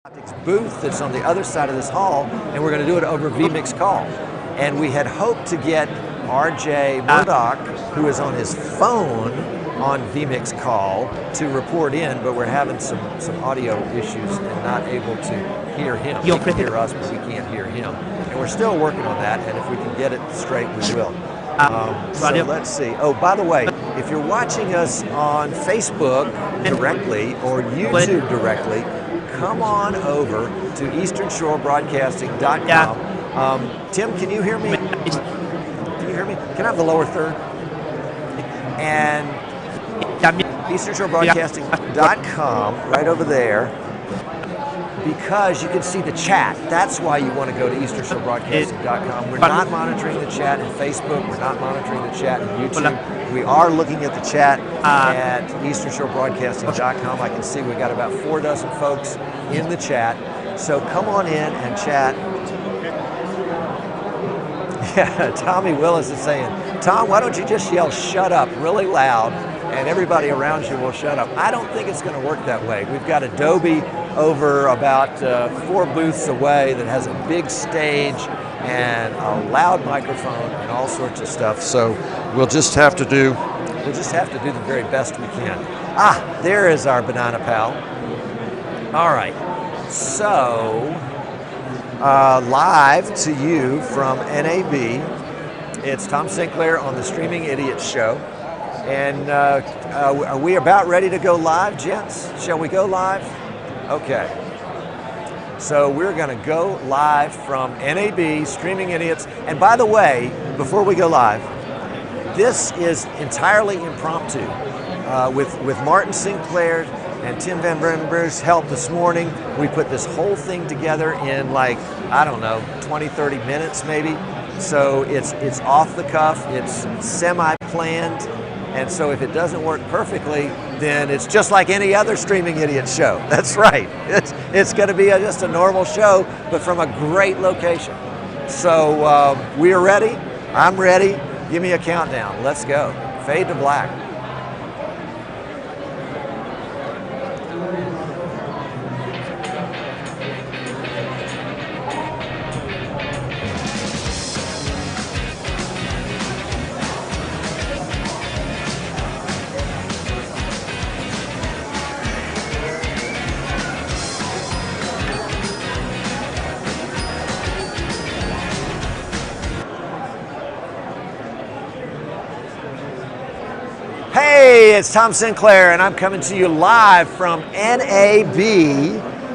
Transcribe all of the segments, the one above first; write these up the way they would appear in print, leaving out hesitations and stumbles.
Optics booth that's on the other side of this hall, and we're going to do it over vMix call. And we had hoped to get RJ Murdoch, who is on his phone on vMix call, to report in, but we're having some audio issues and not able to hear him. He can hear us, but we can't hear him. And we're still working on that, and if we can get it straight, we will. So let's see. Oh, by the way, if you're watching us on Facebook directly or YouTube directly, come on over to easternshorebroadcasting.com. Tim, can you hear me? Can you hear me? Can I have the lower third? And easternshorebroadcasting.com, right over there, because you can see the chat. That's why you want to go to easternshorebroadcasting.com. We're not monitoring the chat in Facebook. We're not monitoring the chat in YouTube. We are looking at the chat at easternshorebroadcasting.com. I can see we got about 4 dozen folks in the chat. So come on in and chat. Yeah, Tommy Willis is saying, Tom, why don't you just yell shut up really loud and everybody around you will shut up. I don't think it's going to work that way. We've got Adobe over about 4 booths away that has a big stage and a loud microphone and all sorts of stuff. So we'll just have to do the very best we can. Ah, there is our banana pal. All right, so live to you from NAB. It's Tom Sinclair on the Streaming Idiots Show. And are we about ready to go live, gents? Shall we go live? Okay. So we're going to go live from NAB, Streaming Idiots. And by the way, before we go live, this is entirely impromptu. With Martin Sinclair and Tim Van Brenberg's help this morning, we put this whole thing together in like, I don't know, 20, 30 minutes maybe. So it's off the cuff, it's semi-planned. And so if it doesn't work perfectly, then it's just like any other Streaming Idiot show. That's right. It's going to be just a normal show, but from a great location. So we are ready. I'm ready. Give me a countdown. Let's go. Fade to black. Hey, it's Tom Sinclair, and I'm coming to you live from NAB.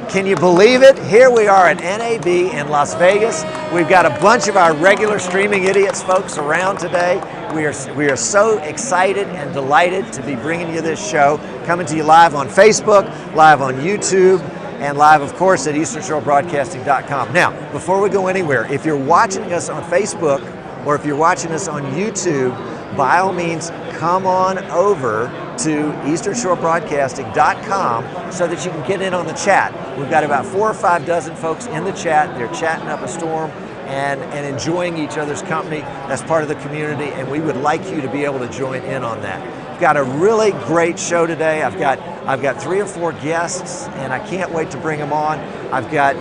Can you believe it? Here we are at NAB in Las Vegas. We've got a bunch of our regular Streaming Idiots folks around today. We are so excited and delighted to be bringing you this show, coming to you live on Facebook, live on YouTube, and live, of course, at easternshorebroadcasting.com. Now, before we go anywhere, if you're watching us on Facebook or if you're watching us on YouTube, by all means, come on over to easternshorebroadcasting.com so that you can get in on the chat. We've got about 4 or 5 dozen folks in the chat. They're chatting up a storm and enjoying each other's company. That's part of the community, and we would like you to be able to join in on that. We've got a really great show today. I've got 3 or 4 guests, and I can't wait to bring them on. I've got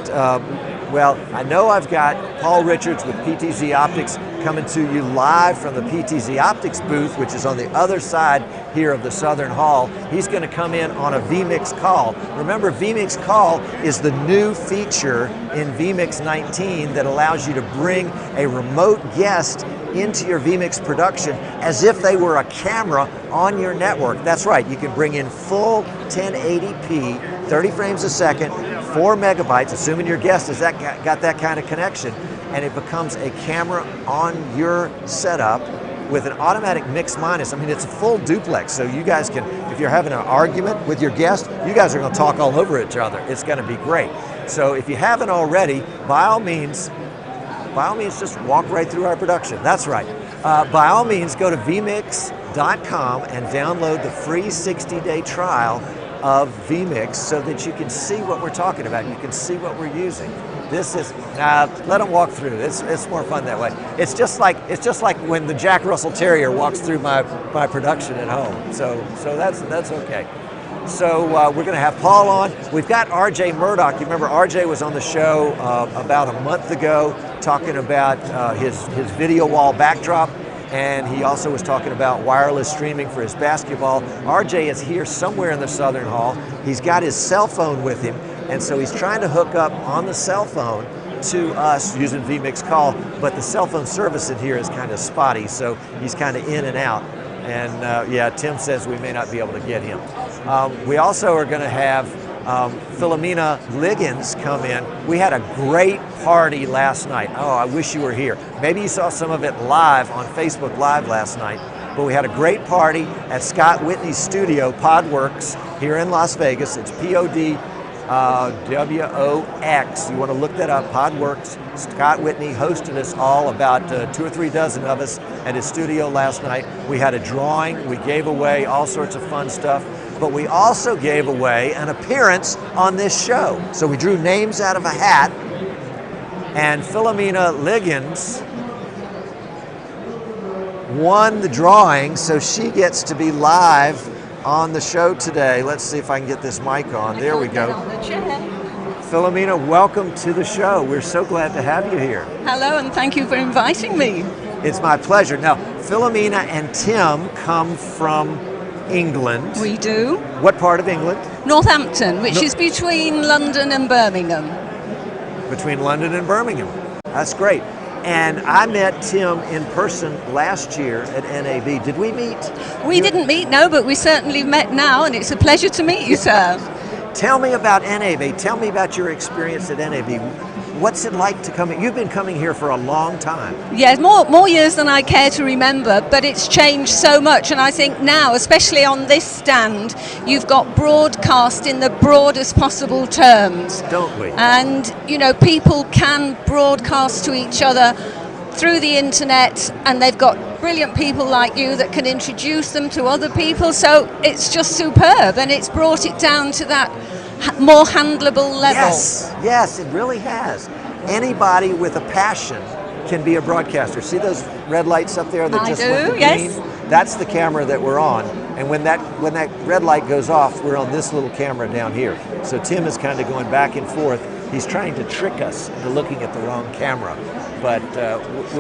I know I've got Paul Richards with PTZ Optics coming to you live from the PTZ Optics booth, which is on the other side here of the Southern Hall. He's going to come in on a vMix call. Remember, vMix call is the new feature in vMix 19 that allows you to bring a remote guest into your vMix production as if they were a camera on your network. That's right, you can bring in full 1080p, 30 frames a second, 4 megabytes, assuming your guest has got that kind of connection, and it becomes a camera on your setup with an automatic mix minus. I mean, it's a full duplex, so you guys can, if you're having an argument with your guest, you guys are going to talk all over each other. It's going to be great. So if you haven't already, by all means, just walk right through our production. That's right. By all means, go to vmix.com and download the free 60-day trial of vMix so that you can see what we're talking about. You can see what we're using. This is, let them walk through. It's more fun that way. It's just like when the Jack Russell Terrier walks through my production at home. So that's okay. So we're going to have Paul on. We've got RJ Murdoch. You remember RJ was on the show about a month ago talking about his video wall backdrop, and he also was talking about wireless streaming for his basketball. RJ is here somewhere in the Southern Hall. He's got his cell phone with him, and so he's trying to hook up on the cell phone to us using vMix Call, but the cell phone service in here is kind of spotty, so he's kind of in and out. And yeah, Tim says we may not be able to get him. We also are going to have Philomena Liggins come in. We had a great party last night. Oh, I wish you were here. Maybe you saw some of it live on Facebook Live last night, but we had a great party at Scott Whitney's studio, Podworks, here in Las Vegas. It's PODWOX. You want to look that up, Podworks. Scott Whitney hosted us all, about 2 or 3 dozen of us at his studio last night. We had a drawing, we gave away all sorts of fun stuff, but we also gave away an appearance on this show. So we drew names out of a hat, and Philomena Liggins won the drawing, so she gets to be live on the show today. Let's see if I can get this mic on. There we go. Philomena, welcome to the show. We're so glad to have you here. Hello, and thank you for inviting me. It's my pleasure. Now, Philomena and Tim come from England. We do. What part of England? Northampton, which is between London and Birmingham. Between London and Birmingham. That's great. And I met Tim in person last year at NAB. Did we meet? We didn't meet, no, but we certainly met now, and it's a pleasure to meet you, sir. Tell me about NAB. Tell me about your experience at NAB. What's it like to come? You've been coming here for a long time. Yes, more years than I care to remember, but it's changed so much. And I think now, especially on this stand, you've got broadcast in the broadest possible terms. Don't we? And, you know, people can broadcast to each other through the internet, and they've got brilliant people like you that can introduce them to other people. So it's just superb, and it's brought it down to that more handleable level. Yes, it really has. Anybody with a passion can be a broadcaster. See those red lights up there that I just do, went green? yes. That's the camera that we're on. And when that red light goes off, we're on this little camera down here. So Tim is kind of going back and forth. He's trying to trick us into looking at the wrong camera. But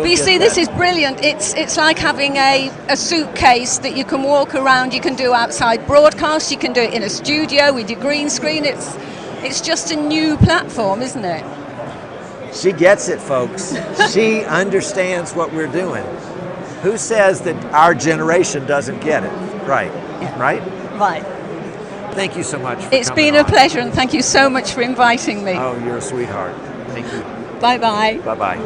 you see, this is brilliant. It's like having a suitcase that you can walk around. You can do outside broadcast. You can do it in a studio with your green screen. It's just a new platform, isn't it? She gets it, folks. She understands what we're doing. Who says that our generation doesn't get it? Right. Yeah. Right? Right. Thank you so much for It's coming been a on. pleasure, and thank you so much for inviting me. Oh, you're a sweetheart. Thank you. Bye-bye. Bye-bye.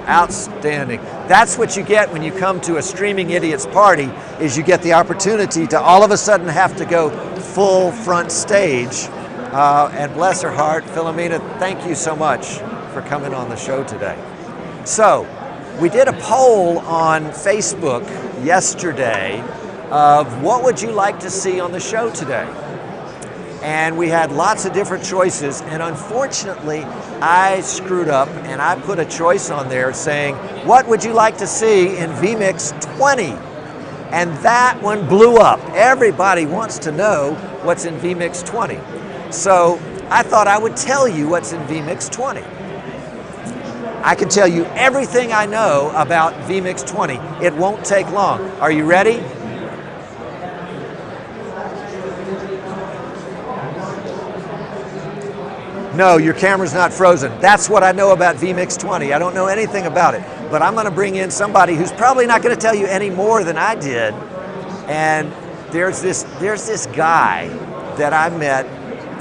Outstanding. That's what you get when you come to a Streaming Idiots party, is you get the opportunity to all of a sudden have to go full front stage. And bless her heart, Philomena, thank you so much for coming on the show today. So, we did a poll on Facebook yesterday of what would you like to see on the show today? And we had lots of different choices, and unfortunately, I screwed up and I put a choice on there saying, what would you like to see in vMix 20? And that one blew up. Everybody wants to know what's in vMix 20. So I thought I would tell you what's in vMix 20. I can tell you everything I know about vMix 20. It won't take long. Are you ready? No, your camera's not frozen. That's what I know about vMix 20. I don't know anything about it, but I'm going to bring in somebody who's probably not going to tell you any more than I did. And there's this guy that I met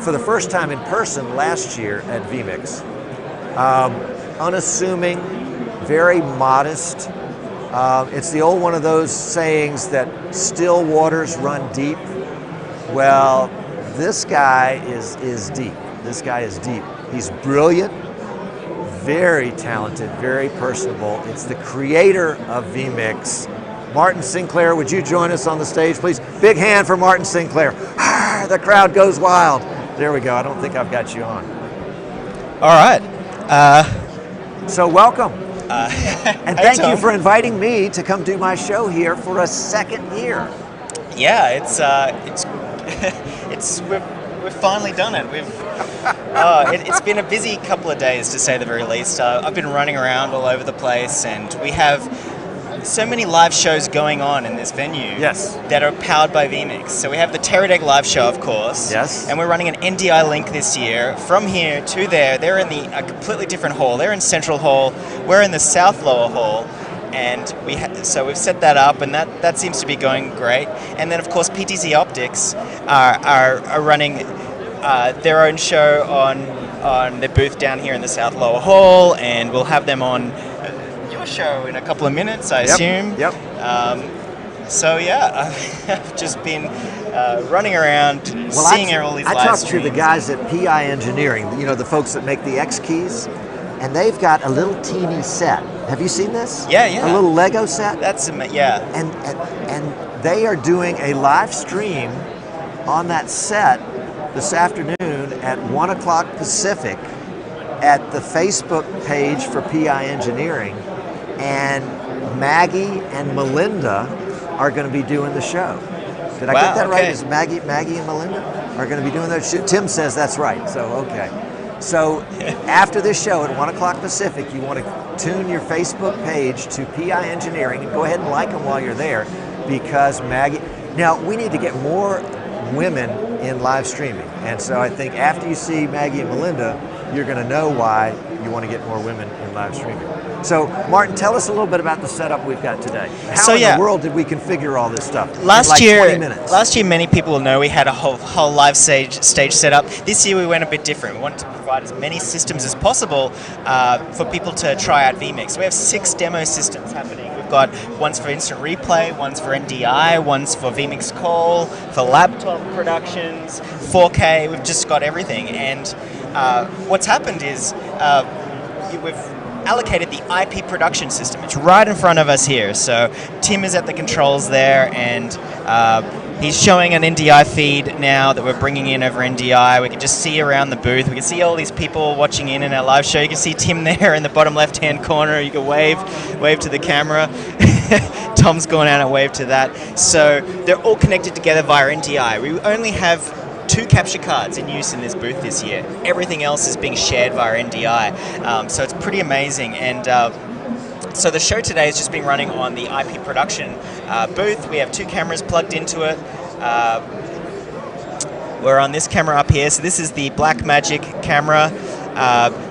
for the first time in person last year at vMix. Unassuming, very modest. It's the old one of those sayings that still waters run deep. Well, this guy is deep. This guy is deep. He's brilliant, very talented, very personable. It's the creator of vMix. Martin Sinclair, would you join us on the stage, please? Big hand for Martin Sinclair. The crowd goes wild. There we go. I don't think I've got you on. All right. So welcome. And thank you Tom. for inviting me to come do my show here for a second year. Yeah, it's We've finally done it. It's been a busy couple of days, to say the very least. I've been running around all over the place, and we have so many live shows going on in this venue. Yes. That are powered by vMix. So we have the Teradek live show, of course. Yes. And we're running an NDI link this year from here to there. They're in a completely different hall. They're in Central Hall. We're in the South Lower Hall. And so we've set that up, and that seems to be going great. And then, of course, PTZ Optics are running their own show on their booth down here in the South Lower Hall, and we'll have them on your show in a couple of minutes, I assume. Yep. So yeah, I've just been running around, seeing all these live I talked streams. to the guys at PI Engineering, the folks that make the X keys, and they've got a little teeny set. Have you seen this? Yeah. A little Lego set. Yeah. And they are doing a live stream on that set this afternoon at 1 o'clock Pacific at the Facebook page for PI Engineering, and Maggie and Melinda are going to be doing the show. Did I get that right? Is Maggie and Melinda are going to be doing that show? Tim says that's right, so okay. So after this show at 1 o'clock Pacific, you want to tune your Facebook page to PI Engineering and go ahead and like them while you're there, because Maggie... Now, we need to get more women in live streaming, and so I think after you see Maggie and Melinda, you're going to know why you want to get more women in live streaming. So, Martin, tell us a little bit about the setup we've got today. How in the world did we configure all this stuff? Last in 20 minutes? Last year, many people will know we had a whole live stage set up. This year, we went a bit different. We wanted to provide as many systems as possible for people to try out vMix. We have 6 demo systems happening. We've got ones for instant replay, ones for NDI, ones for vMix call, for laptop productions, 4K. We've just got everything. And what's happened is we've allocated the IP production system. It's right in front of us here. So Tim is at the controls there, and he's showing an NDI feed now that we're bringing in over NDI. We can just see around the booth. We can see all these people watching in our live show. You can see Tim there in the bottom left-hand corner. You can wave to the camera. Tom's gone out and waved to that. So they're all connected together via NDI. We only have 2 capture cards in use in this booth this year. Everything else is being shared via NDI. So it's pretty amazing. And so the show today has just been running on the IP production booth. We have 2 cameras plugged into it. We're on this camera up here. So this is the Blackmagic camera.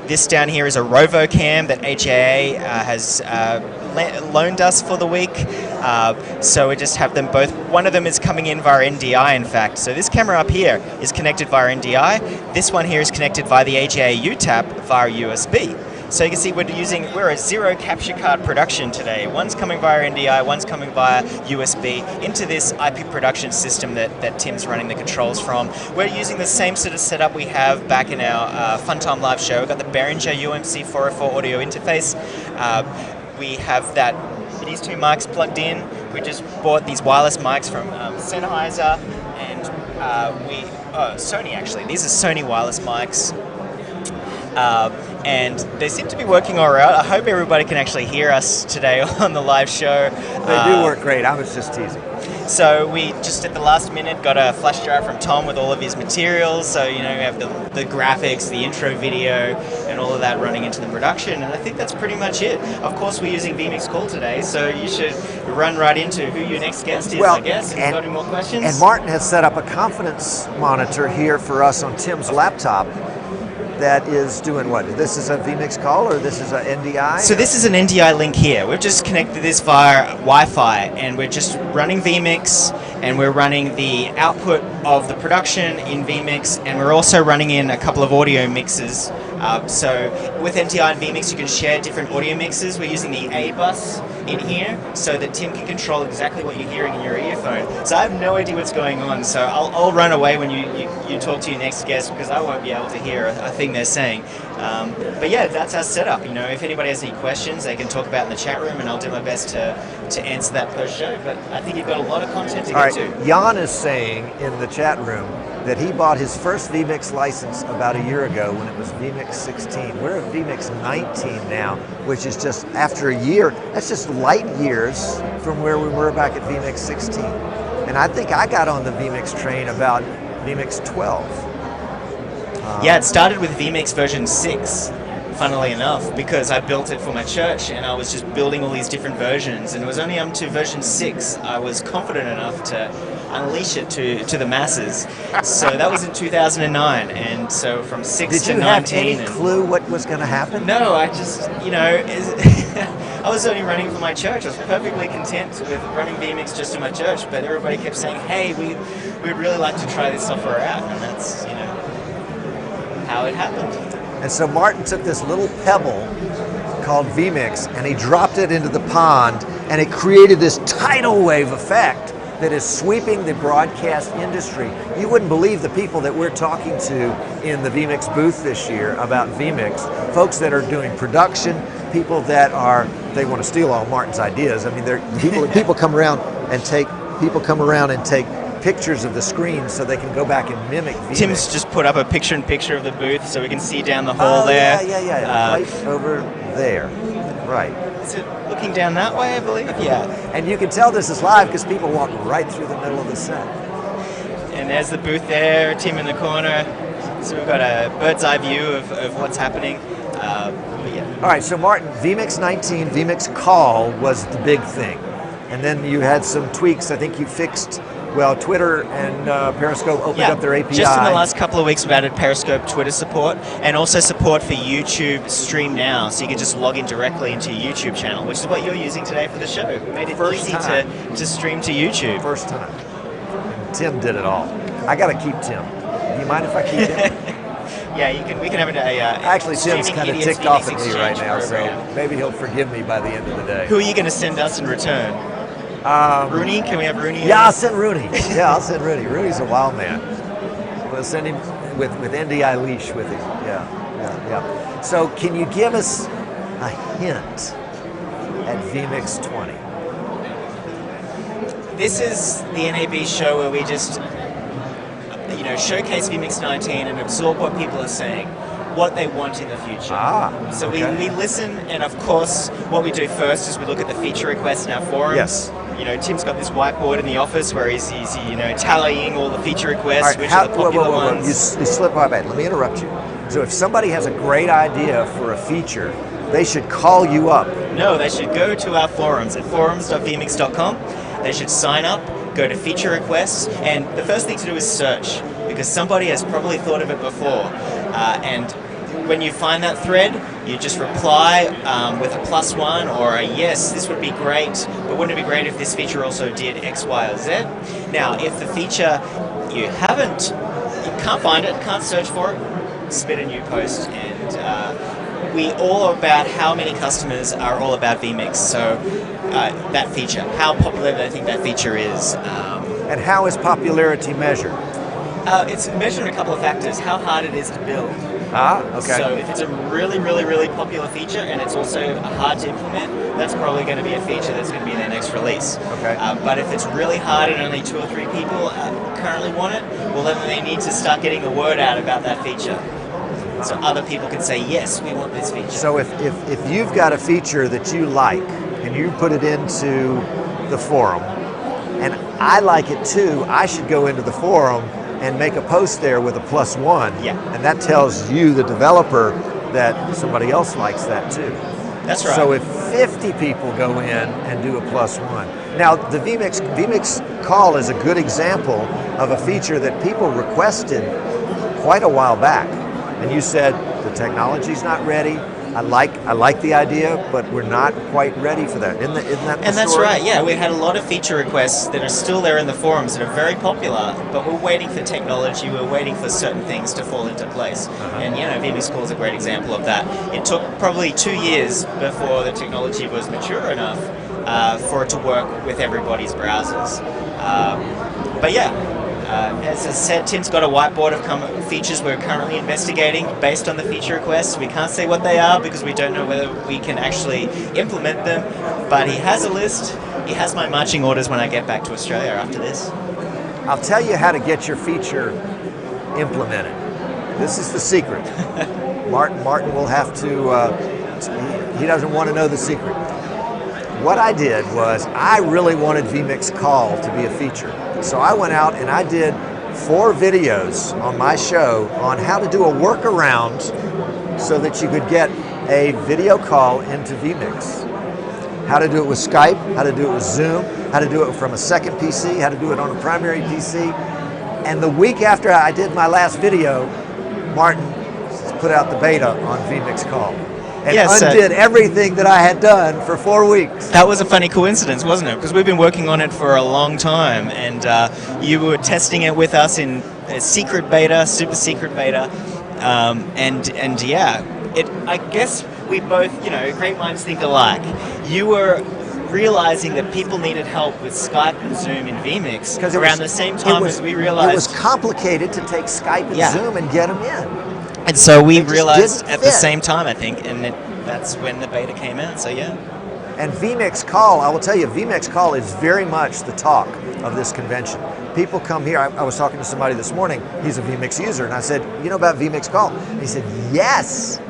This down here is a RovoCam that HAA has loaned us for the week. So we just have them both. One of them is coming in via NDI, in fact. So this camera up here is connected via NDI. This one here is connected via the HAA UTAP via USB. So you can see we're a 0 capture card production today. One's coming via NDI, one's coming via USB into this IP production system that Tim's running the controls from. We're using the same sort of setup we have back in our Funtime Live show. We've got the Behringer UMC 404 audio interface. We have these 2 mics plugged in. We just bought these wireless mics from Sennheiser and Sony actually. These are Sony wireless mics. And they seem to be working all right. I hope everybody can actually hear us today on the live show. They do work great. I was just teasing. So we just at the last minute got a flash drive from Tom with all of his materials. So we have the graphics, the intro video, and all of that running into the production. And I think that's pretty much it. Of course, we're using vMix Call today, so you should run right into who your next guest is, I guess. If you've got any more questions. And Martin has set up a confidence monitor here for us on Tim's laptop. That is doing what? This is a vMix call, or this is an NDI? So this is an NDI link here. We've just connected this via Wi-Fi, and we're just running vMix, and we're running the output of the production in vMix, and we're also running in a couple of audio mixes. So with NDI and vMix, you can share different audio mixes. We're using the A bus in here so that Tim can control exactly what you're hearing in your earphone. So I have no idea what's going on, so I'll run away when you talk to your next guest, because I won't be able to hear a thing they're saying. But yeah, that's our setup. If anybody has any questions, they can talk about in the chat room, and I'll do my best to answer that post-show. But I think you've got a lot of content to get to. Jan is saying in the chat room that he bought his first vMix license about a year ago when it was vMix 16. We're at vMix 19 now, which is just after a year. That's just light years from where we were back at vMix 16. And I think I got on the vMix train about vMix 12. Yeah, it started with vMix version 6, funnily enough, because I built it for my church and I was just building all these different versions, and it was only up to version 6 I was confident enough to unleash it to the masses. So that was in 2009, and so from 6 to 19. Did you have any clue what was going to happen? No, I just, I was only running for my church. I was perfectly content with running vMix just in my church, but everybody kept saying, hey, we'd really like to try this software out, and that's, how it happened. And so Martin took this little pebble called vMix and he dropped it into the pond, and it created this tidal wave effect that is sweeping the broadcast industry. You wouldn't believe the people that we're talking to in the vMix booth this year about vMix, folks that are doing production, people that they want to steal all Martin's ideas. I mean, people come around and take pictures of the screen so they can go back and mimic vMix. Tim's just put up a picture-in-picture of the booth so we can see down the hall there. Yeah. Right over there. Right. Is it looking down that way, I believe? Yeah. And you can tell this is live because people walk right through the middle of the set. And there's the booth there, Tim in the corner. So we've got a bird's eye view of what's happening. But yeah. All right, so Martin, vMix 19, vMix Call was the big thing. And then you had some tweaks. I think you fixed, Twitter and Periscope opened up their API. Just in the last couple of weeks, we've added Periscope Twitter support and also support for YouTube Stream Now, so you can just log in directly into your YouTube channel, which is what you're using today for the show. We made it easy to stream to YouTube. First time. And Tim did it all. I got to keep Tim. Do you mind if I keep him? Yeah, we can have it. Actually, Tim's kind of ticked off at me right now, program. so maybe he'll forgive me by the end of the day. Who are you going to send us in return? Rooney? Can we have Rooney? Yeah, I'll send Rooney. Rooney's a wild man. We'll send him with NDI leash with him. Yeah. So can you give us a hint at vMix 20? This is the NAB show where we just showcase vMix 19 and absorb what people are saying, what they want in the future. So okay. we listen, and of course, what we do first is we look at the feature requests in our forums. Yes. Tim's got this whiteboard in the office where he's tallying all the feature requests, Right, which are the popular ones. You slipped my bad. Let me interrupt you. So if somebody has a great idea for a feature, they should call you up. No, they should go to our forums at forums.vmix.com. They should sign up, go to feature requests, and the first thing to do is search, because somebody has probably thought of it before. And when you find that thread, you just reply with a +1 or a yes, this would be great, but wouldn't it be great if this feature also did X, Y, or Z? Now, if the feature you can't find it, can't search for it, submit a new post, and we all are about how many customers are all about vMix, so that feature, how popular they think that feature is. And how is popularity measured? It's measured in a couple of factors, how hard it is to build. Okay. So if it's a really, really, really popular feature and it's also hard to implement, that's probably going to be a feature that's going to be in their next release. Okay. But if it's really hard and only 2 or 3 people currently want it, well then they need to start getting the word out about that feature. So other people can say, yes, we want this feature. So if you've got a feature that you like and you put it into the forum, and I like it too, I should go into the forum and make a post there with a +1. Yeah. And that tells you, the developer, that somebody else likes that too. That's right. So if 50 people go in and do a +1. Now the vMix Call is a good example of a feature that people requested quite a while back. And you said, the technology's not ready. I like the idea, but we're not quite ready for that. Isn't that the And that's story? right, yeah. We had a lot of feature requests that are still there in the forums that are very popular, but we're waiting for technology, we're waiting for certain things to fall into place. And vMix Call is a great example of that. It took probably 2 years before the technology was mature enough for it to work with everybody's browsers. But yeah. As I said, Tim's got a whiteboard of features we're currently investigating based on the feature requests. We can't say what they are because we don't know whether we can actually implement them, but he has a list. He has my marching orders when I get back to Australia after this. I'll tell you how to get your feature implemented. This is the secret. Martin will have to, he doesn't want to know the secret. What I did was, I really wanted vMix Call to be a feature. So I went out and I did 4 videos on my show on how to do a workaround so that you could get a video call into vMix. How to do it with Skype, how to do it with Zoom, how to do it from a second PC, how to do it on a primary PC. And the week after I did my last video, Martin put out the beta on vMix Call. And undid everything that I had done for 4 weeks. That was a funny coincidence, wasn't it? Because we've been working on it for a long time, and you were testing it with us in a secret beta, super secret beta, and yeah, I guess we both, great minds think alike. You were realizing that people needed help with Skype and Zoom in vMix around the same time as we realized it was complicated to take Skype and Zoom and get them in. And so we realized at the same time, I think, and that's when the beta came out, so yeah. And vMix Call, I will tell you, vMix Call is very much the talk of this convention. People come here, I was talking to somebody this morning, he's a vMix user, and I said, you know about vMix Call? And he said, yes.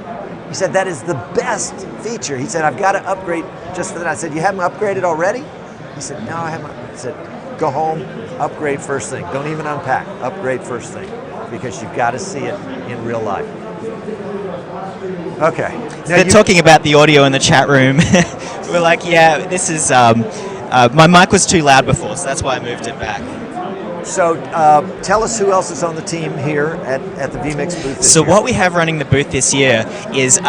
He said, that is the best feature. He said, I've got to upgrade just for that. I said, you haven't upgraded already? He said, no, I haven't. He said, go home, upgrade first thing. Don't even unpack, upgrade first thing. Because you've got to see it in real life. Okay. They're talking about the audio in the chat room. We're like, yeah, this is, my mic was too loud before, so that's why I moved it back. So tell us who else is on the team here at the vMix booth this year. So what we have running the booth this year is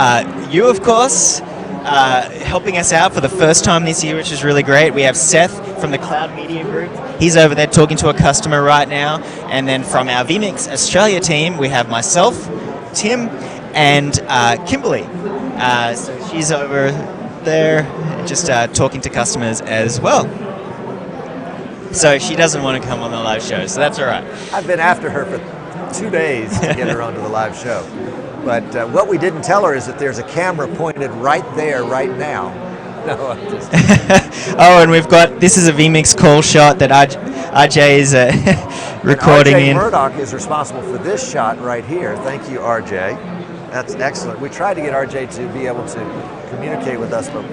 you, of course, helping us out for the first time this year, which is really great. We have Seth from the Cloud Media Group. He's over there talking to a customer right now. And then from our vMix Australia team, we have myself, Tim, and Kimberly. So she's over there just talking to customers as well. So she doesn't want to come on the live show, so that's all right. I've been after her for 2 days to get her onto the live show. But what we didn't tell her is that there's a camera pointed right there, right now. No, I'm just oh, and we've got, this is a vMix call shot that RJ is recording RJ in. Murdoch is responsible for this shot right here. Thank you, RJ. That's excellent. We tried to get RJ to be able to communicate with us, but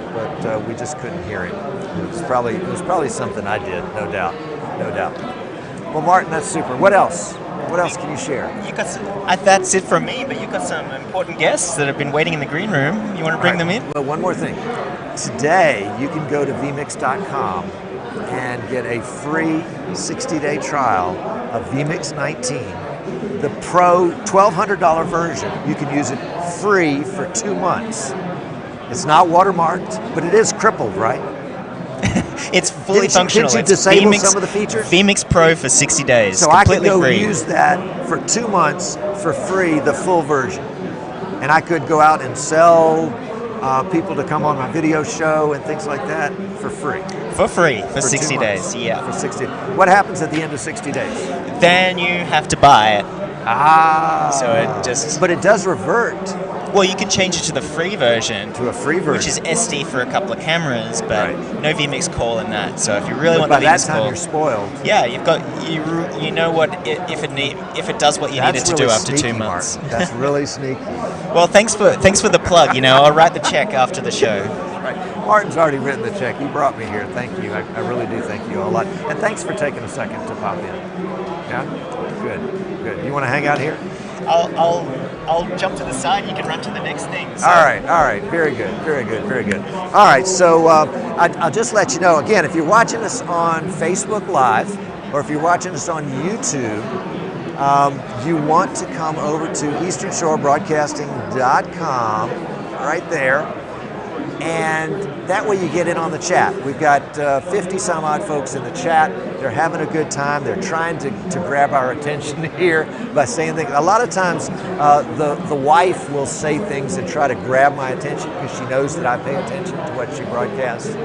we just couldn't hear him. It was probably something I did, no doubt. Well, Martin, that's super. What else? What else can you share? You got some, that's it from me, but you've got some important guests that have been waiting in the green room. You want to bring them in? Well, one more thing. Today, you can go to vmix.com and get a free 60-day trial of vMix 19. The Pro $1,200 version, you can use it free for 2 months. It's not watermarked, but it is crippled, right? It's fully functional. Did you disable some of the features? vMix Pro for 60 days, so I could go free. Use that for 2 months for free, the full version. And I could go out and sell people to come on my video show and things like that for free. For free, for 60 days, yeah. For 60. What happens at the end of 60 days? Then you have to buy it. Ah. So it just... But it does revert. Well, you can change it to the free version. To a free version. Which is SD for a couple of cameras, but right. No vMix call in that. So if you really want the vMix call... By that time you're spoiled. Yeah, you've got... You know what, if it does what you need it to do after sneaky, 2 months. Mark. That's really sneaky. Well, thanks for the plug, I'll write the check after the show. Right. Martin's already written the check. He brought me here. Thank you. I really do thank you a lot. And thanks for taking a second to pop in. Yeah? Good. You want to hang out here? I'll jump to the side. You can run to the next thing. So. All right. Very good. All right, so I'll just let you know, again, if you're watching us on Facebook Live or if you're watching us on YouTube, you want to come over to easternshorebroadcasting.com right there, and that way you get in on the chat. We've got 50 some odd folks in the chat. They're having a good time. They're trying to grab our attention here by saying things. A lot of times the wife will say things and try to grab my attention because she knows that I pay attention to what she broadcasts.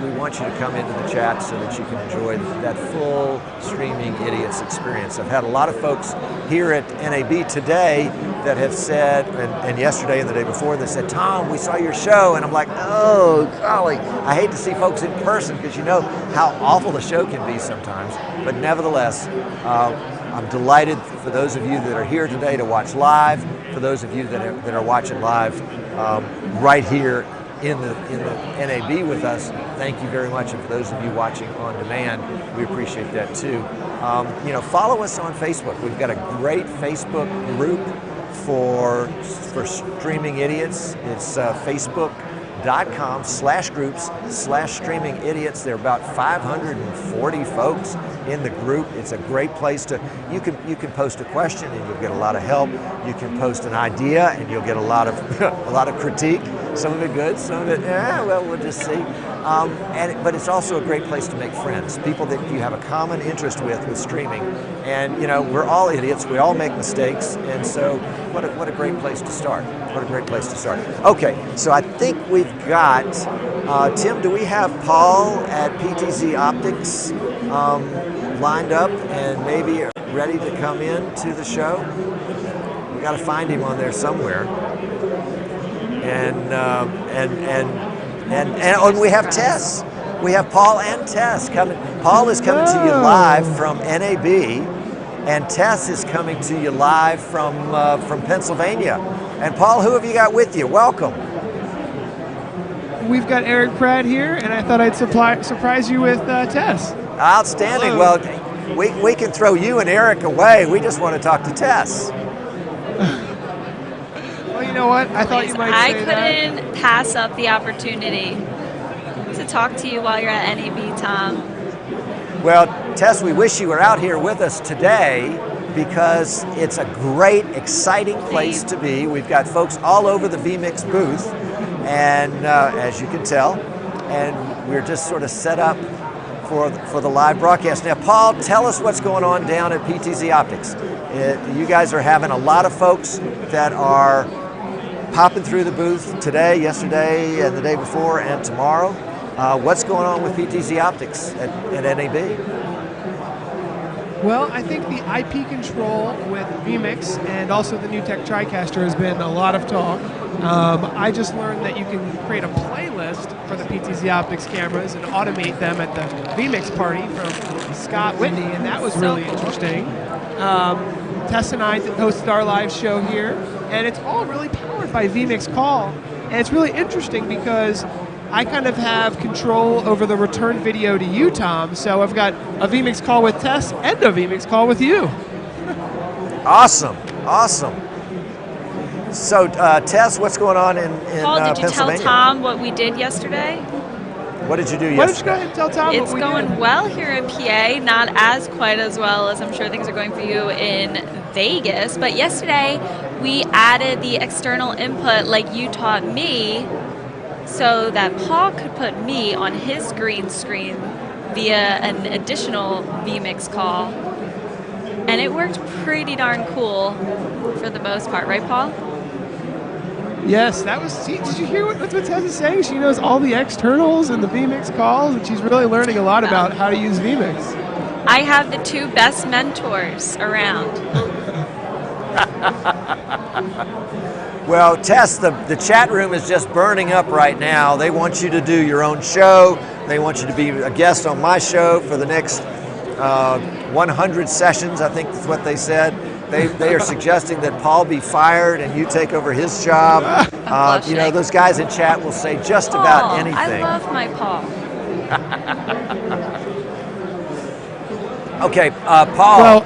We want you to come into the chat so that you can enjoy that full streaming idiots experience. I've had a lot of folks here at NAB today that have said, and yesterday and the day before, they said, Tom, we saw your show, and I'm like, oh, golly, I hate to see folks in person because you know how awful the show can be sometimes, but nevertheless, I'm delighted for those of you that are here today to watch live, for those of you that are watching live right here in the NAB with us, thank you very much. And for those of you watching on demand, we appreciate that too. Follow us on Facebook. We've got a great Facebook group for streaming idiots. It's facebook.com/groups/streaming idiots. There are about 540 folks in the group. It's a great place to, you can post a question and you'll get a lot of help. You can post an idea and you'll get a lot of critique. Some of it good, some of it, well, we'll just see. But it's also a great place to make friends, people that you have a common interest with streaming. And we're all idiots, we all make mistakes, and so what a great place to start. What a great place to start. Okay, so I think we've got, Tim, do we have Paul at PTZ Optics lined up and maybe ready to come in to the show? We got to find him on there somewhere. And we have Tess. We have Paul and Tess coming. Paul is coming to you live from NAB, and Tess is coming to you live from Pennsylvania. And Paul, who have you got with you? Welcome. We've got Eric Pratt here, and I thought I'd surprise you with Tess. Outstanding. Hello. Well, we can throw you and Eric away. We just want to talk to Tess. Well, you know what? I thought you might say that. I couldn't pass up the opportunity to talk to you while you're at NAB, Tom. Well, Tess, we wish you were out here with us today because it's a great, exciting place to be. We've got folks all over the vMix booth, and as you can tell, and we're just sort of set up for the live broadcast. Now, Paul, tell us what's going on down at PTZ Optics. You guys are having a lot of folks that are popping through the booth today, yesterday, and the day before, and tomorrow. What's going on with PTZ Optics at NAB? Well, I think the IP control with vMix and also the new Tech TriCaster has been a lot of talk. I just learned that you can create a playlist for the PTZ Optics cameras and automate them at the vMix party from Scott Whitney, and that was really interesting. Tess and I hosted our live show here, and it's all really powered by vMix Call. And it's really interesting because I kind of have control over the return video to you, Tom. So I've got a vMix call with Tess and a vMix call with you. Awesome, awesome. So Tess, what's going on in Paul, did you Pennsylvania? tell Tom what we did yesterday? What did you do yesterday? Why don't you go ahead and tell Tom It's what we going did? well here in PA, not as quite as well as I'm sure things are going for you in Vegas. But yesterday, we added the external input like you taught me so that Paul could put me on his green screen via an additional vMix call. And it worked pretty darn cool for the most part, right, Paul? Yes, that was. See, did you hear what Tess is saying? She knows all the externals and the vMix calls, and she's really learning a lot about how to use vMix. I have the two best mentors around. Well, Tess, the chat room is just burning up right now. They want you to do your own show. They want you to be a guest on my show for the next 100 sessions, I think that's what they said. They are suggesting that Paul be fired and you take over his job. Those guys in chat will say just about anything. I love my Paul. Okay, Paul. Well,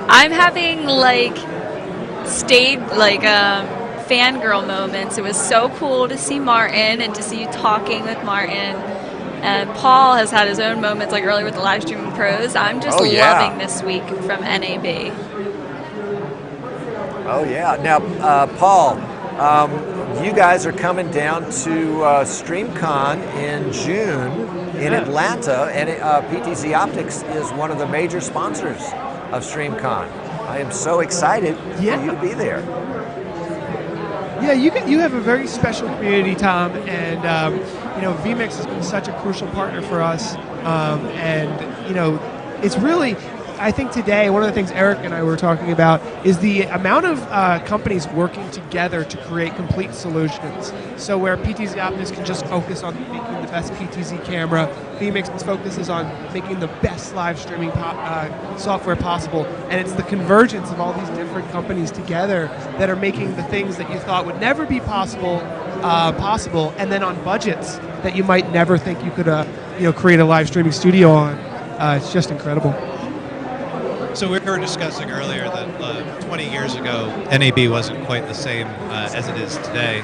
I'm having fangirl moments. It was so cool to see Martin and to see you talking with Martin. And Paul has had his own moments like earlier with the live streaming pros. I'm just loving this week from NAB. Oh yeah. Now, Paul, you guys are coming down to StreamCon in June in Atlanta, and PTZ Optics is one of the major sponsors of StreamCon. I am so excited for you to be there. Yeah, you have a very special community, Tom, and vMix has been such a crucial partner for us, it's really. I think today, one of the things Eric and I were talking about is the amount of companies working together to create complete solutions. So where PTZ Optics can just focus on making the best PTZ camera, vMix focuses on making the best live streaming software possible. And it's the convergence of all these different companies together that are making the things that you thought would never be possible possible, and then on budgets that you might never think you could create a live streaming studio on. It's just incredible. So we were discussing earlier that 20 years ago, NAB wasn't quite the same as it is today.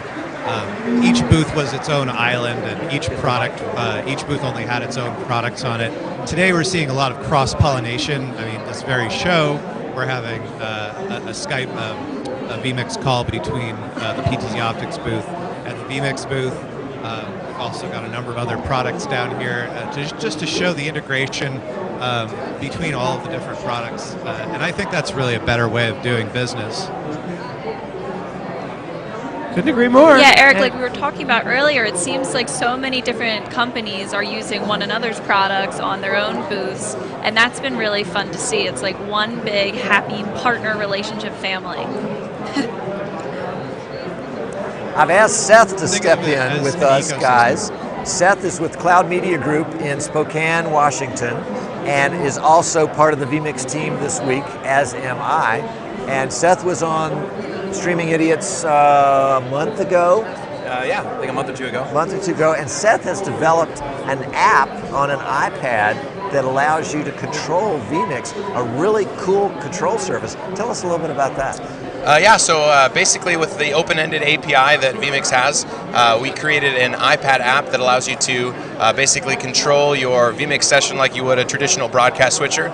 Each booth was its own island, and each booth only had its own products on it. Today we're seeing a lot of cross-pollination. I mean, this very show, we're having a Skype, a vMix call between the PTZ Optics booth and the vMix booth. We've also got a number of other products down here just to show the integration between all of the different products. And I think that's really a better way of doing business. Couldn't agree more. Yeah, Eric, like we were talking about earlier, it seems like so many different companies are using one another's products on their own booths, and that's been really fun to see. It's like one big happy partner relationship family. I've asked Seth to step in with us, guys. Seth is with Cloud Media Group in Spokane, Washington, and is also part of the vMix team this week, as am I. And Seth was on Streaming Idiots a month ago. Yeah, I think a month or two ago. And Seth has developed an app on an iPad that allows you to control vMix, a really cool control surface. Tell us a little bit about that. So basically with the open-ended API that vMix has, we created an iPad app that allows you to basically control your vMix session like you would a traditional broadcast switcher.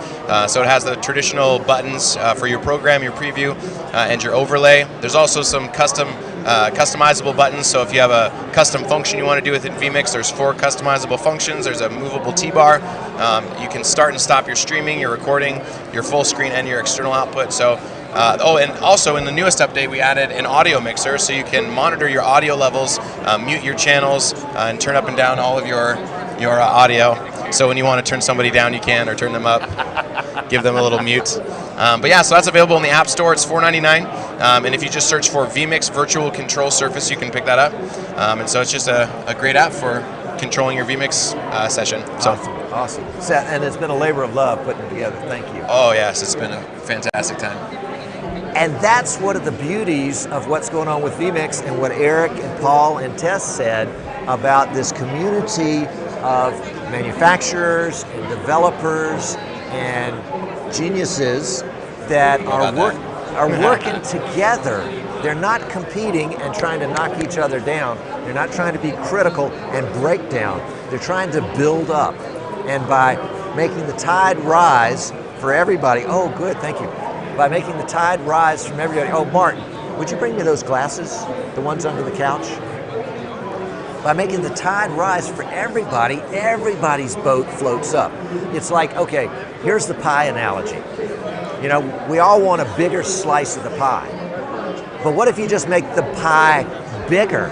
So it has the traditional buttons for your program, your preview, and your overlay. There's also some customizable buttons, so if you have a custom function you want to do within vMix, there's 4 customizable functions. There's a movable T-bar. You can start and stop your streaming, your recording, your full screen, and your external output. So and also in the newest update, we added an audio mixer, so you can monitor your audio levels, mute your channels, and turn up and down all of your audio. So when you want to turn somebody down, you can, or turn them up, give them a little mute. But yeah, so that's available in the App Store. It's $4.99, and if you just search for vMix Virtual Control Surface, you can pick that up. And so it's just a great app for controlling your vMix session. So. Awesome. Seth, and it's been a labor of love putting it together. Thank you. Oh yes, it's been a fantastic time. And that's one of the beauties of what's going on with vMix and what Eric and Paul and Tess said about this community of manufacturers and developers and geniuses that are working together. They're not competing and trying to knock each other down. They're not trying to be critical and break down. They're trying to build up. And by making the tide rise for everybody, oh good, thank you. By making the tide rise from everybody. Oh, Martin, would you bring me those glasses? The ones under the couch? By making the tide rise for everybody, everybody's boat floats up. It's like, okay, here's the pie analogy. You know, we all want a bigger slice of the pie. But what if you just make the pie bigger?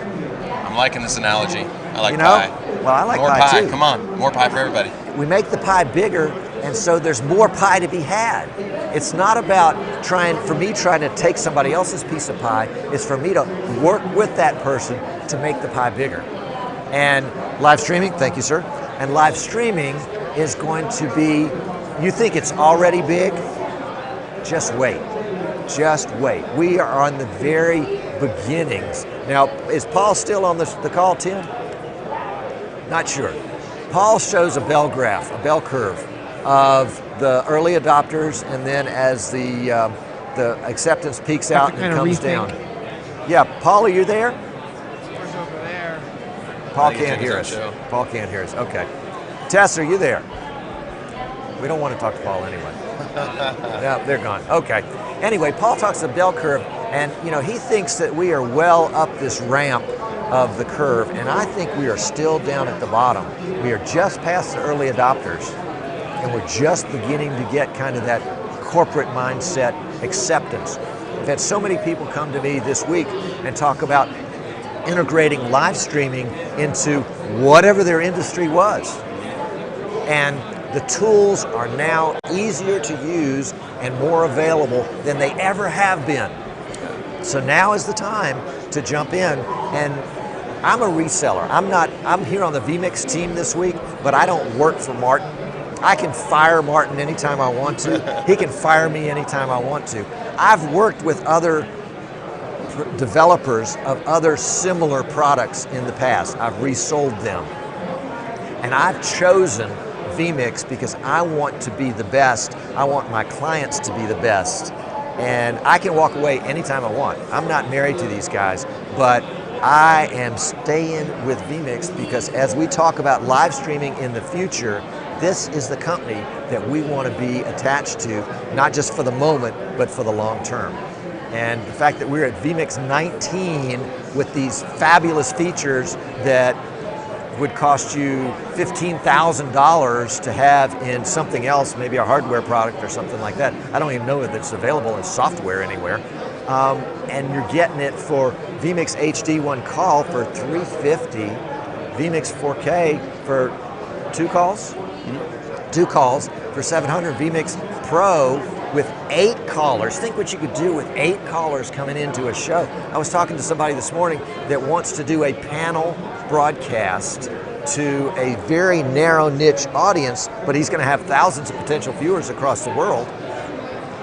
I'm liking this analogy. I like pie. Well, I like more pie too. Come on, more pie for everybody. We make the pie bigger, and so there's more pie to be had. It's not about trying to take somebody else's piece of pie. It's for me to work with that person to make the pie bigger. And live streaming, thank you, sir. And live streaming is going to be, you think it's already big? Just wait. Just wait. We are on the very beginnings. Now, is Paul still on the call, Tim? Not sure. Paul shows a bell graph, a bell curve of the early adopters, and then as the acceptance peaks out and comes down. Yeah, Paul, are you there? Where's over there? Paul can't hear us. Paul can't hear us. Okay. Tess, are you there? We don't want to talk to Paul anyway. Yeah, they're gone. Okay. Anyway, Paul talks the bell curve, and he thinks that we are well up this ramp of the curve, and I think we are still down at the bottom. We are just past the early adopters, and we're just beginning to get kind of that corporate mindset acceptance. I've had so many people come to me this week and talk about integrating live streaming into whatever their industry was. And the tools are now easier to use and more available than they ever have been. So now is the time to jump in, and I'm a reseller. I'm here on the vMix team this week, but I don't work for Martin. I can fire Martin anytime I want to. He can fire me anytime I want to. I've worked with other developers of other similar products in the past. I've resold them. And I've chosen vMix because I want to be the best. I want my clients to be the best. And I can walk away anytime I want. I'm not married to these guys, but I am staying with vMix because as we talk about live streaming in the future, this is the company that we want to be attached to, not just for the moment, but for the long term. And the fact that we're at vMix 19 with these fabulous features that would cost you $15,000 to have in something else, maybe a hardware product or something like that. I don't even know if it's available in software anywhere. And you're getting it for vMix HD 1 call for $350, vMix 4K for 2 calls? 2 calls for $700, vMix Pro with 8 callers. Think what you could do with 8 callers coming into a show. I was talking to somebody this morning that wants to do a panel broadcast to a very narrow niche audience, but he's going to have thousands of potential viewers across the world.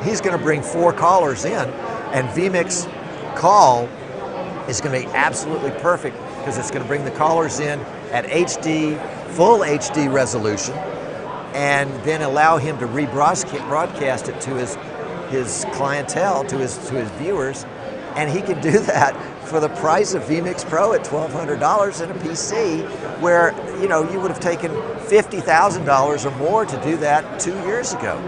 He's going to bring 4 callers in, and vMix Call is going to be absolutely perfect because it's going to bring the callers in at HD, full HD resolution, and then allow him to rebroadcast it to his clientele, to his viewers, and he can do that for the price of vMix Pro at $1,200 in a PC, where you would have taken $50,000 or more to do that 2 years ago.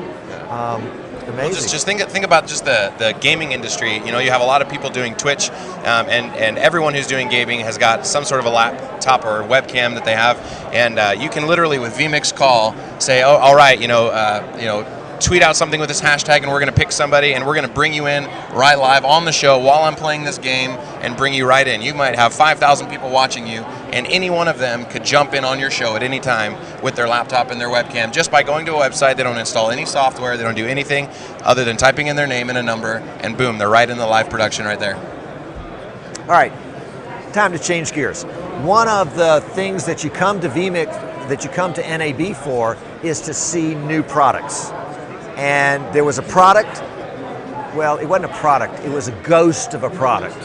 Amazing. Just think about just the gaming industry. You have a lot of people doing Twitch, and everyone who's doing gaming has got some sort of a laptop or webcam that they have, and you can literally with vMix Call say, oh, all right, tweet out something with this hashtag, and we're going to pick somebody, and we're going to bring you in right live on the show while I'm playing this game, and bring you right in. You might have 5,000 people watching you, and any one of them could jump in on your show at any time with their laptop and their webcam just by going to a website. They don't install any software. They don't do anything other than typing in their name and a number, and boom, they're right in the live production right there. All right, time to change gears. One of the things that you come to vMix, that you come to NAB for, is to see new products. And there was a product, well, it wasn't a product, it was a ghost of a product.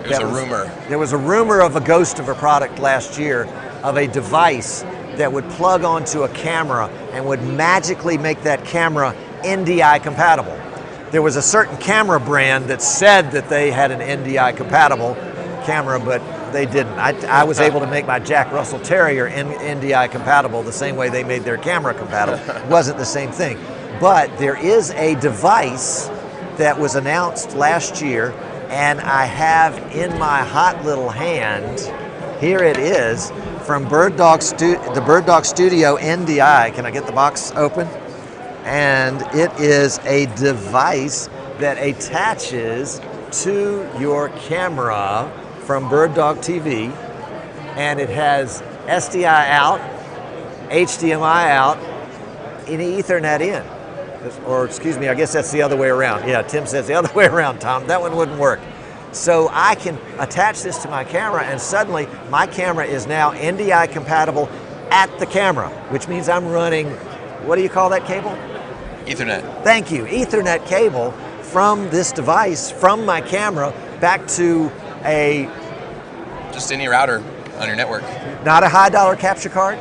It was a rumor. There was a rumor of a ghost of a product last year, of a device that would plug onto a camera and would magically make that camera NDI compatible. There was a certain camera brand that said that they had an NDI compatible camera, but they didn't. I was able to make my Jack Russell Terrier NDI compatible the same way they made their camera compatible. It wasn't the same thing. But there is a device that was announced last year, and I have in my hot little hand, here it is, from the Bird Dog Studio NDI. Can I get the box open? And it is a device that attaches to your camera from Bird Dog TV, and it has SDI out, HDMI out, and Ethernet in. Or excuse me, I guess that's the other way around. Yeah, Tim says the other way around, Tom. That one wouldn't work. So I can attach this to my camera, and suddenly my camera is now NDI compatible at the camera, which means I'm running, what do you call that cable? Ethernet. Thank you, Ethernet cable from this device, from my camera, back to a... Just any router on your network. Not a high dollar capture card?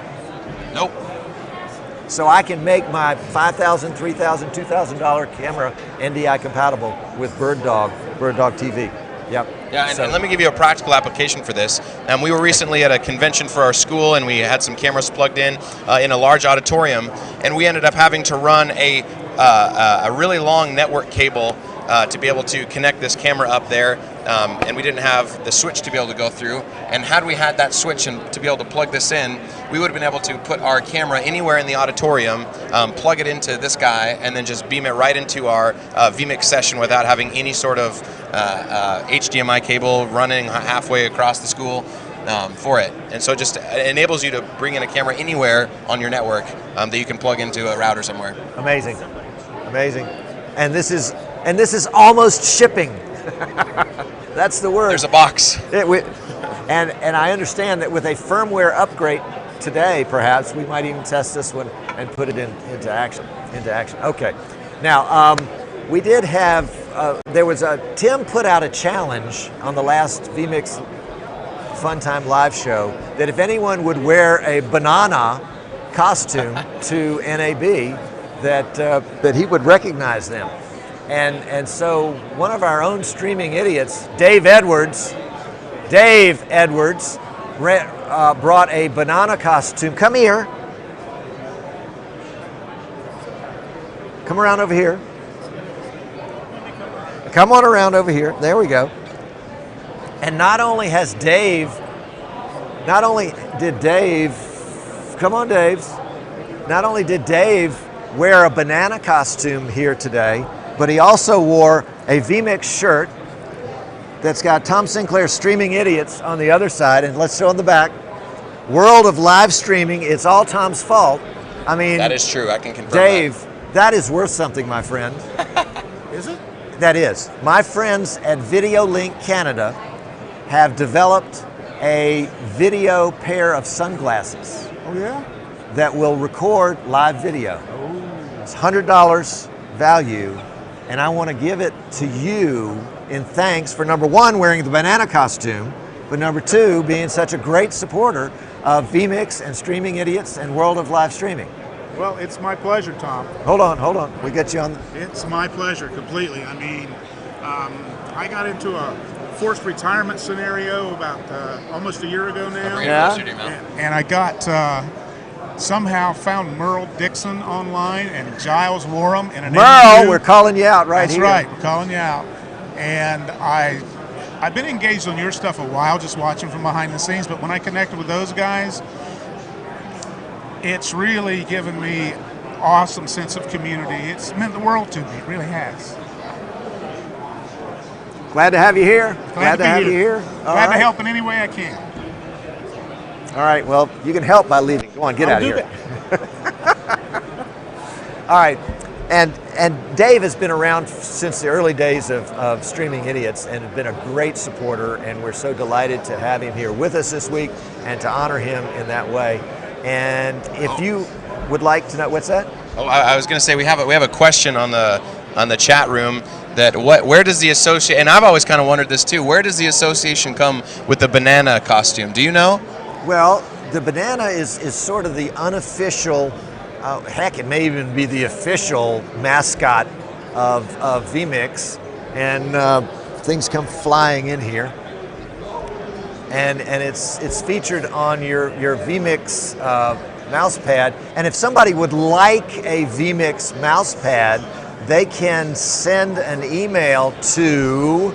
Nope. So I can make my $5,000, $3,000, $2,000 camera NDI compatible with Bird Dog TV. Yep. Yeah, and let me give you a practical application for this. We were recently at a convention for our school, and we had some cameras plugged in a large auditorium, and we ended up having to run a really long network cable to be able to connect this camera up there, and we didn't have the switch to be able to go through. And had we had that switch and to be able to plug this in, we would have been able to put our camera anywhere in the auditorium, plug it into this guy, and then just beam it right into our vMix session without having any sort of HDMI cable running halfway across the school for it. And so it just enables you to bring in a camera anywhere on your network that you can plug into a router somewhere. Amazing, amazing. And this is almost shipping. That's the word. There's a box. And I understand that with a firmware upgrade today, perhaps we might even test this one and put it into action. Okay. Now we did have Tim put out a challenge on the last vMix Fun Time live show that if anyone would wear a banana costume to NAB, that he would recognize them. And so one of our own streaming idiots, Dave Edwards, brought a banana costume. Come here. Come around over here. Come on around over here. There we go. And not only did Dave, come on Dave, not only did Dave wear a banana costume here today, but he also wore a vMix shirt that's got Tom Sinclair's Streaming Idiots on the other side, and let's show on the back. World of live streaming, it's all Tom's fault. I mean, That is true, I can confirm Dave, that is worth something, my friend. Is it? That is. My friends at Video Link Canada have developed a video pair of sunglasses Oh, yeah? that will record live video. It's $100 value, and I want to give it to you in thanks for, number one, wearing the banana costume, but number two, being such a great supporter of vMix and Streaming Idiots and World of Live Streaming. Well, it's my pleasure, Tom. Hold on. We got you on. It's my pleasure completely. I mean, I got into a forced retirement scenario about almost a year ago now. Yeah. And I got somehow found Merle Dixon online and Giles Warham in an Merle, interview. we're calling you out right That's here. right, we're calling you out. And I've been engaged on your stuff a while, just watching from behind the scenes, but when I connected with those guys, it's really given me awesome sense of community. It's meant the world to me, it really has. Glad to have you here. Glad to have be you here. All Glad to right. help in any way I can. All right, well, you can help by leaving. Go on, get out of here. All right, and Dave has been around since the early days of Streaming Idiots and has been a great supporter, and we're so delighted to have him here with us this week and to honor him in that way. And if you would like to know, what's that? Oh, I was going to say we have a question on the chat room that where does the association, and I've always kind of wondered this too, where does the association come with the banana costume? Do you know? Well, the banana is sort of the unofficial, heck, it may even be the official mascot of vMix, and things come flying in here. And it's featured on your vMix mouse pad. And if somebody would like a vMix mouse pad, they can send an email to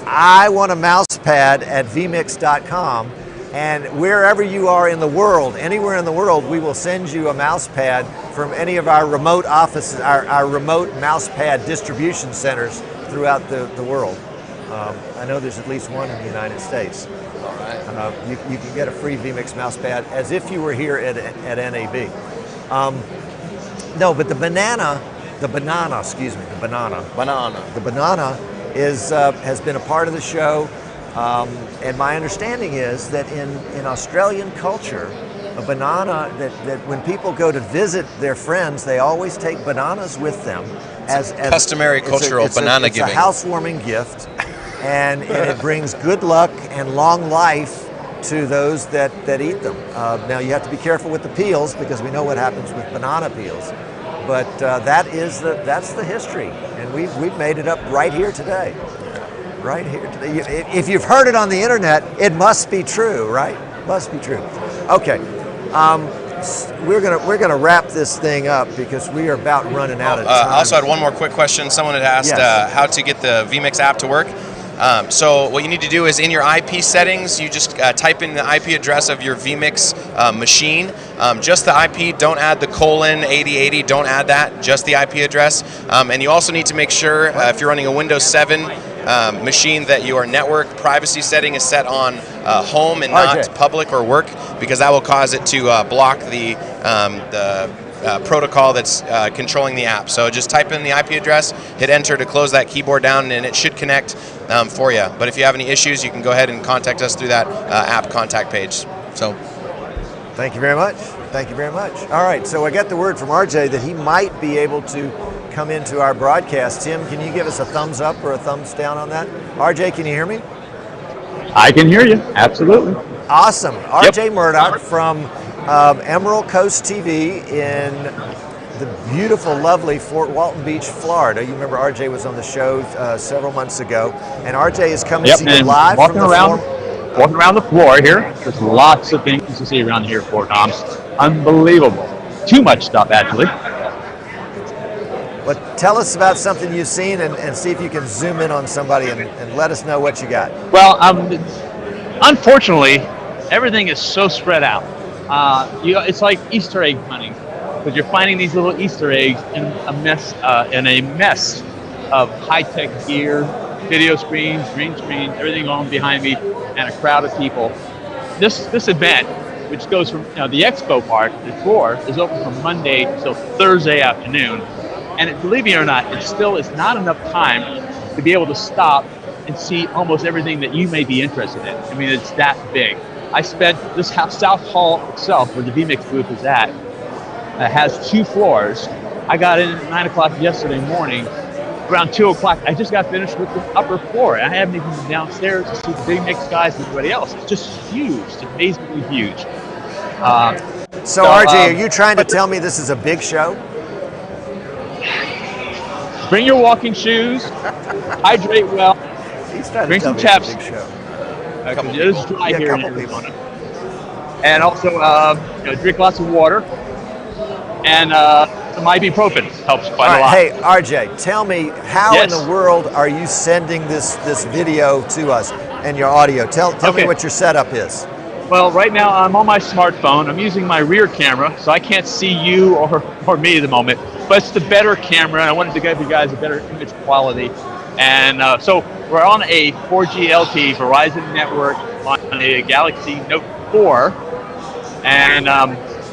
iwantamousepad@vmix.com, and wherever you are in the world, anywhere in the world, we will send you a mouse pad from any of our remote offices, our remote mouse pad distribution centers throughout the world. I know there's at least one in the United States. All right. You can get a free vMix mouse pad as if you were here at NAB. No, but the banana is has been a part of the show, and my understanding is that in Australian culture, a banana, that when people go to visit their friends, they always take bananas with them as customary cultural banana giving. It's a housewarming gift, and it brings good luck and long life to those that eat them. Now you have to be careful with the peels because we know what happens with banana peels. But that's the history, and we've made it up right here today. Right here today. If you've heard it on the internet, it must be true, right? Must be true. Okay, we're gonna wrap this thing up because we are about running out of time. I also had one more quick question. Someone had asked how to get the vMix app to work. So what you need to do is in your IP settings, you just type in the IP address of your vMix machine. Just the IP, don't add the :8080, don't add that, just the IP address. And you also need to make sure if you're running a Windows 7 machine that your network privacy setting is set on home and not public or work, because that will cause it to block the protocol that's controlling the app. So just type in the IP address, hit enter to close that keyboard down, and it should connect for you. But if you have any issues, you can go ahead and contact us through that app contact page. So, thank you very much. Thank you very much. All right, so I got the word from RJ that he might be able to come into our broadcast. Tim, can you give us a thumbs up or a thumbs down on that? RJ, can you hear me? I can hear you, absolutely. Awesome. RJ Murdoch from Emerald Coast TV in the beautiful, lovely Fort Walton Beach, Florida. You remember RJ was on the show several months ago, and RJ is coming to you live from the walking around the floor here. There's lots of things to see around here, Fort Toms. Unbelievable. Too much stuff, actually. But tell us about something you've seen and see if you can zoom in on somebody and let us know what you got. Well, unfortunately, everything is so spread out. It's like Easter egg hunting, because you're finding these little Easter eggs in a mess of high-tech gear, video screens, green screens, everything on behind me, and a crowd of people. This event, which goes from the expo part, the floor, is open from Monday till Thursday afternoon. And believe me or not, it still is not enough time to be able to stop and see almost everything that you may be interested in. I mean, it's that big. I spent this South Hall itself, where the vMix booth is at, has 2 floors. I got in at 9 o'clock yesterday morning. Around 2 o'clock, I just got finished with the upper floor. I haven't even been downstairs to see the vMix guys and everybody else. It's just huge. It's amazingly huge. So RJ, are you trying to tell me this is a big show? Bring your walking shoes, hydrate well, drink some chaps. It is dry here in Arizona. And also, drink lots of water. And some ibuprofen helps quite a lot. Hey, RJ, tell me, how in the world are you sending this video to us and your audio? Tell me what your setup is. Well, right now I'm on my smartphone. I'm using my rear camera, so I can't see you or me at the moment. But it's the better camera, and I wanted to give you guys a better image quality. And so we're on a 4G LTE Verizon network on a Galaxy Note 4. And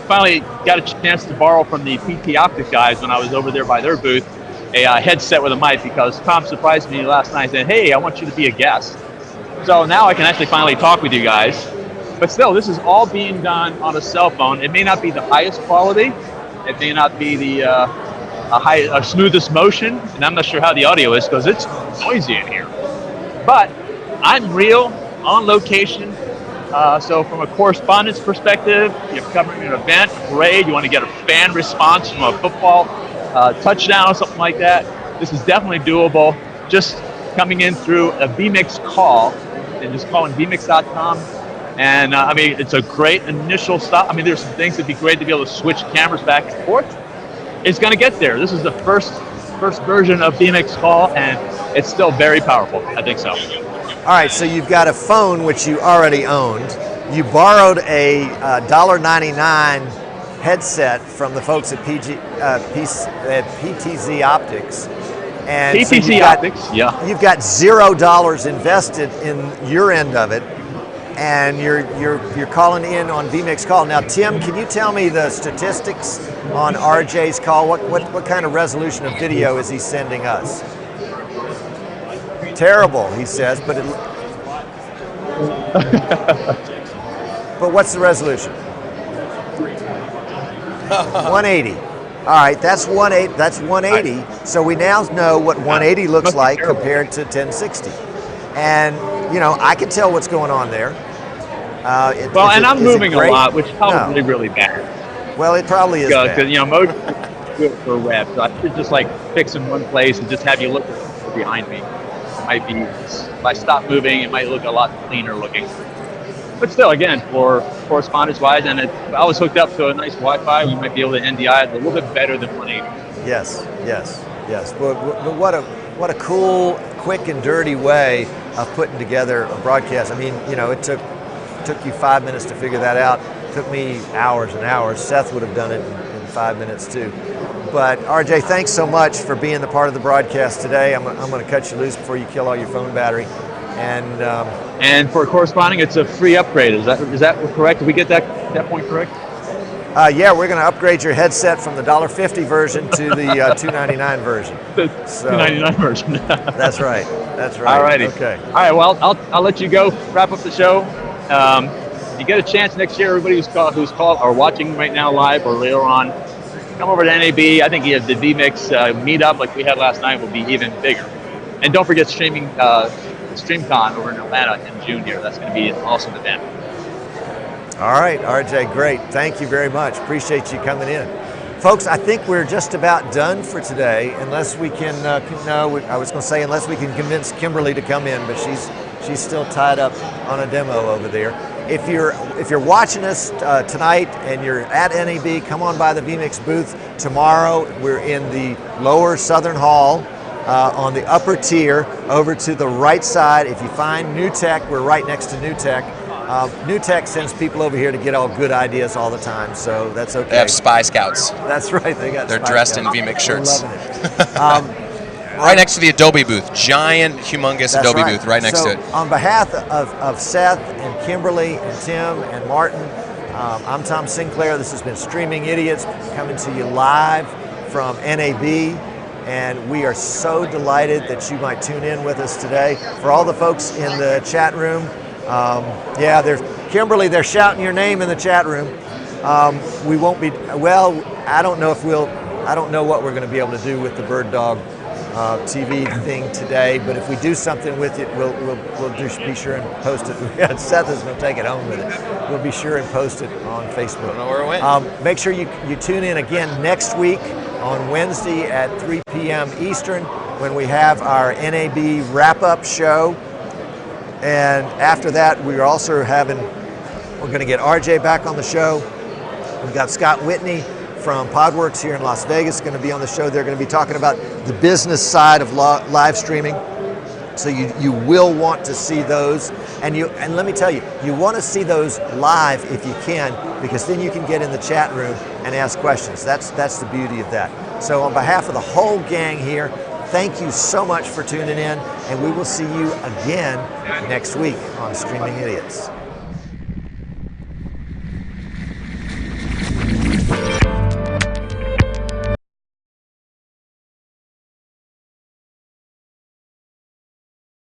finally got a chance to borrow from the PT Optic guys when I was over there by their booth a headset with a mic, because Tom surprised me last night saying, hey, I want you to be a guest. So now I can actually finally talk with you guys. But still, this is all being done on a cell phone. It may not be the highest quality. It may not be the smoothest motion. And I'm not sure how the audio is, because it's noisy in here. But I'm real, on location. So from a correspondence perspective, you're covering an event, a parade, you want to get a fan response from a football touchdown or something like that. This is definitely doable. Just coming in through a vMix call, and just calling vmix.com. And I mean, it's a great initial stop. I mean, there's some things that'd be great to be able to switch cameras back and forth. It's going to get there. This is the first version of vMix call, and it's still very powerful. I think so. All right, so you've got a phone which you already owned. You borrowed a $1.99 headset from the folks at PTZ Optics. And PTZ Optics, yeah. You've got $0 invested in your end of it, and you're calling in on vMix call. Now, Tim, can you tell me the statistics on RJ's call? What kind of resolution of video is he sending us? Terrible, he says, but but what's the resolution? 180. All right, that's 180. That's 180. So we now know what 180 looks like compared to 1060. And I can tell what's going on there. I'm moving a lot, which is probably really bad. Well, it probably is bad. Because Mojo is good for web, so I should just fix in one place and just have you look behind me. Might be, if I stop moving, it might look a lot cleaner looking. But still, again, for correspondence-wise, and I was hooked up to a nice Wi-Fi, we might be able to NDI it a little bit better than 180. Yes. But what a cool, quick, and dirty way of putting together a broadcast. I mean, it took you 5 minutes to figure that out. It took me hours and hours. Seth would have done it in 5 minutes too. But RJ, thanks so much for being the part of the broadcast today. I'm going to cut you loose before you kill all your phone battery. And for corresponding, it's a free upgrade. Is that correct? Did we get that point correct? Yeah, we're going to upgrade your headset from the $1.50 version to the $2.99 version. The $2.99 version. That's right. That's right. All righty. Okay. All right. Well, I'll let you go. Wrap up the show. you get a chance next year, everybody who's called or watching right now live or later on, come over to NAB. I think the vMix meetup like we had last night will be even bigger. And don't forget StreamCon over in Atlanta in June here. That's going to be an awesome event. All right, RJ, great. Thank you very much. Appreciate you coming in. Folks, I think we're just about done for today, unless we can, I was going to say unless we can convince Kimberly to come in, but she's still tied up on a demo over there. If you're watching us tonight and you're at NAB, come on by the vMix booth tomorrow. We're in the lower southern hall on the upper tier over to the right side. If you find New Tech, we're right next to New Tech. New Tech sends people over here to get all good ideas all the time, so that's okay. They have Spy Scouts. That's right. They're dressed in vMix shirts. Loving it. Right next to the Adobe booth, giant, humongous Adobe booth right next to it. On behalf of Seth and Kimberly and Tim and Martin, I'm Tom Sinclair. This has been Streaming Idiots, coming to you live from NAB, and we are so delighted that you might tune in with us today. For all the folks in the chat room, Kimberly, they're shouting your name in the chat room. We won't be, well, I don't know what we're going to be able to do with the Bird Dog TV thing today, but if we do something with it, we'll just be sure and post it. Seth is going to take it home with it. We'll be sure and post it on Facebook. I don't know where it went. Make sure you tune in again next week on Wednesday at 3 p.m. Eastern when we have our NAB wrap-up show. And after that, we're going to get RJ back on the show. We've got Scott Whitney from Podworks here in Las Vegas going to be on the show. They're going to be talking about the business side of live streaming. So you will want to see those. And let me tell you, you want to see those live if you can, because then you can get in the chat room and ask questions. That's the beauty of that. So on behalf of the whole gang here, thank you so much for tuning in, and we will see you again next week on Streaming Idiots.